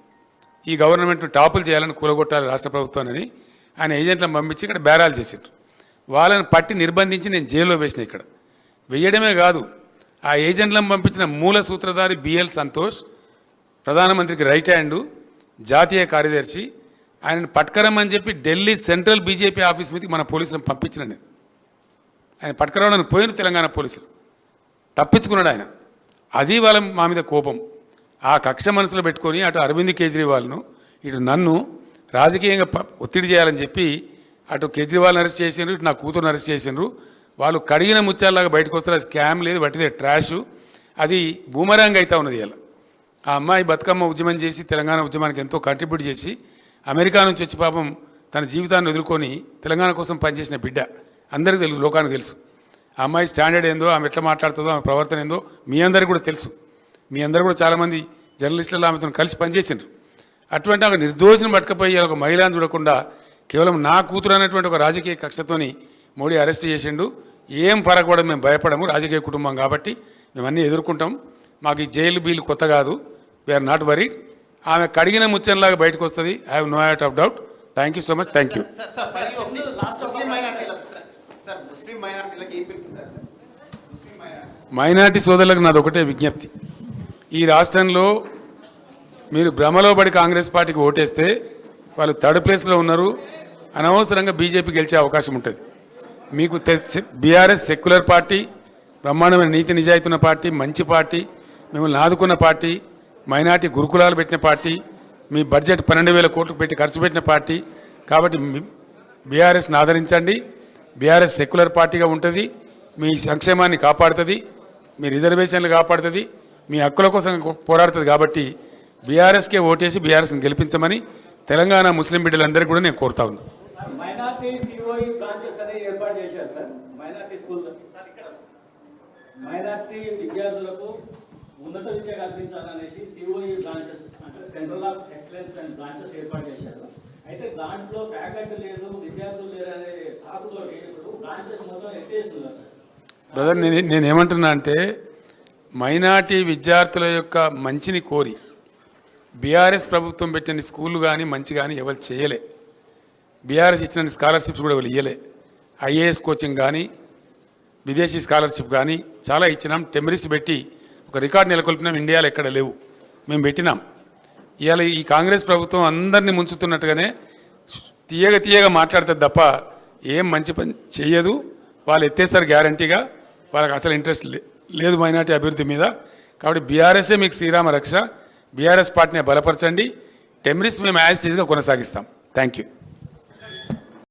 ఈ గవర్నమెంట్ టాపులు చేయాలని కూలగొట్టాలి రాష్ట్ర ప్రభుత్వాన్ని ఆయన ఏజెంట్లను పంపించి ఇక్కడ బేరాలు చేశారు. వాళ్ళని పట్టి నిర్బంధించి నేను జైల్లో వేసిన. ఇక్కడ వేయడమే కాదు, ఆ ఏజెంట్లను పంపించిన మూల సూత్రధారి బిఎల్ సంతోష్, ప్రధానమంత్రికి రైట్ హ్యాండు, జాతీయ కార్యదర్శి, ఆయనను పట్టుకరమని చెప్పి ఢిల్లీ సెంట్రల్ బీజేపీ ఆఫీస్ మీదకి మన పోలీసులను పంపించిన నేను. ఆయన పట్టుకరవడానికి పోయిన తెలంగాణ పోలీసులు తప్పించుకున్నాడు ఆయన. అది వాళ్ళ మా మీద కోపం. ఆ కక్ష మనసులో పెట్టుకొని అటు అరవింద్ కేజ్రీవాల్ను ఇటు నన్ను రాజకీయంగా ఒత్తిడి చేయాలని చెప్పి అటు కేజ్రీవాల్ని అరెస్ట్ చేసిండ్రు, ఇటు నా కూతురుని అరెస్ట్ చేసిండ్రు. వాళ్ళు కడిగిన ముత్యాలలాగా బయటకు వస్తారు. స్కామ్ లేదు, బట్టిదే ట్రాషు. అది బూమరాంగ్ అవుతా ఉన్నది. ఇలా ఆ అమ్మాయి బతుకమ్మ ఉద్యమం చేసి తెలంగాణ ఉద్యమానికి ఎంతో కంట్రిబ్యూట్ చేసి అమెరికా నుంచి వచ్చి పాపం తన జీవితాన్ని వదులుకొని తెలంగాణ కోసం పనిచేసిన బిడ్డ. అందరికీ తెలుసు, లోకానికి తెలుసు. ఆ అమ్మాయి స్టాండర్డ్ ఏందో, ఆమె ఎట్లా మాట్లాడుతుందో, ఆమె ప్రవర్తన ఏందో మీ అందరికీ కూడా తెలుసు. మీ అందరూ కూడా చాలామంది జర్నలిస్టులు ఆమెతో కలిసి పనిచేసిండ్రు. అటువంటి ఒక నిర్దోషిని పట్టుకపోయి ఒక మహిళను చూడకుండా కేవలం నా కూతురు అనేటువంటి ఒక రాజకీయ కక్షతోని మోడీ అరెస్ట్ చేసిండు. ఏం ఫరక్ పడదు, మేము భయపడము. రాజకీయ కుటుంబం కాబట్టి మేమన్నీ ఎదుర్కొంటాం. మాకు ఈ జైలు బీలు కొత్త కాదు. We are not worried. ఆమె కడిగిన ముచ్చంలాగా బయటకు వస్తుంది. I have no out of doubt. Thank you so much. Thank you. Minority సోదరులకు నాది ఒకటే విజ్ఞప్తి. ఈ రాష్ట్రంలో మీరు భ్రమలో పడి కాంగ్రెస్ పార్టీకి ఓటేస్తే వాళ్ళు థర్డ్ ప్లేస్లో ఉన్నారు. అనవసరంగా బీజేపీ గెలిచే అవకాశం ఉంటుంది. మీకు బీఆర్ఎస్ సెక్యులర్ పార్టీ, బ్రహ్మాండమైన నీతి నిజాయితీ ఉన్న పార్టీ, మంచి పార్టీ, మిమ్మల్ని ఆదుకున్న పార్టీ, మైనార్టీ గురుకులాలు పెట్టిన పార్టీ, మీ బడ్జెట్ 12,000 కోట్లు పెట్టి ఖర్చు పెట్టిన పార్టీ. కాబట్టి బీఆర్ఎస్ని ఆదరించండి. బీఆర్ఎస్ సెక్యులర్ పార్టీగా ఉంటుంది. మీ సంక్షేమాన్ని కాపాడుతుంది, మీ రిజర్వేషన్లు కాపాడుతుంది, మీ హక్కుల కోసం పోరాడుతుంది. కాబట్టి బీఆర్ఎస్కే ఓటేసి బీఆర్ఎస్ని గెలిపించమని తెలంగాణ ముస్లిం బిడ్డలందరికీ కూడా నేను కోరుతా ఉన్నాను. మైనార్టీ సిఓఈ బ్రాంచెస్ అనేవి ఏర్పాటు చేశారు సార్. మైనార్టీ స్కూల్ మైనార్టీ విద్యార్థులకు ఉన్నత విద్య కల్పించాలనేసి సిఓఈ బ్రాంచెస్ అంటే central of excellence and branches ఏర్పాటు చేశారు. అయితే దాంట్లో ఫ్యాకల్టీ లేదు, విద్యార్థులు లేరు అనే సాకుతో ఇప్పుడు బ్రాంచెస్ మొత్తం ఎత్తేస్తున్నారు సార్. బ్రదర్ నేనేమంటున్నా అంటే మైనార్టీ విద్యార్థుల యొక్క మంచిని కోరి బీఆర్ఎస్ ప్రభుత్వం పెట్టిన స్కూళ్ళు కానీ మంచి కానీ ఎవరు చేయలే. బీఆర్ఎస్ ఇచ్చిన స్కాలర్షిప్స్ కూడా ఎవరు ఇవ్వలే. ఐఏఎస్ కోచింగ్ కానీ విదేశీ స్కాలర్షిప్ కానీ చాలా ఇచ్చినాం. టెమరిస్ పెట్టి ఒక రికార్డు నెలకొల్పినాం. ఇండియాలో ఎక్కడ లేవు, మేము పెట్టినాం. ఇవాళ ఈ కాంగ్రెస్ ప్రభుత్వం అందరినీ ముంచుతున్నట్టుగానే తీయగా మాట్లాడుతుంది తప్ప ఏం మంచి పని చేయదు. వాళ్ళు ఎత్తేస్తారు గ్యారంటీగా. వాళ్ళకి అసలు ఇంట్రెస్ట్ లేదు మైనార్టీ అభివృద్ధి మీద. కాబట్టి బీఆర్ఎస్ఏ మీకు శ్రీరామ రక్ష. బీఆర్ఎస్ పార్టీని బలపరచండి. టెమరిస్ మేము యాజ్ టీజ్గా కొనసాగిస్తాం. Thank you.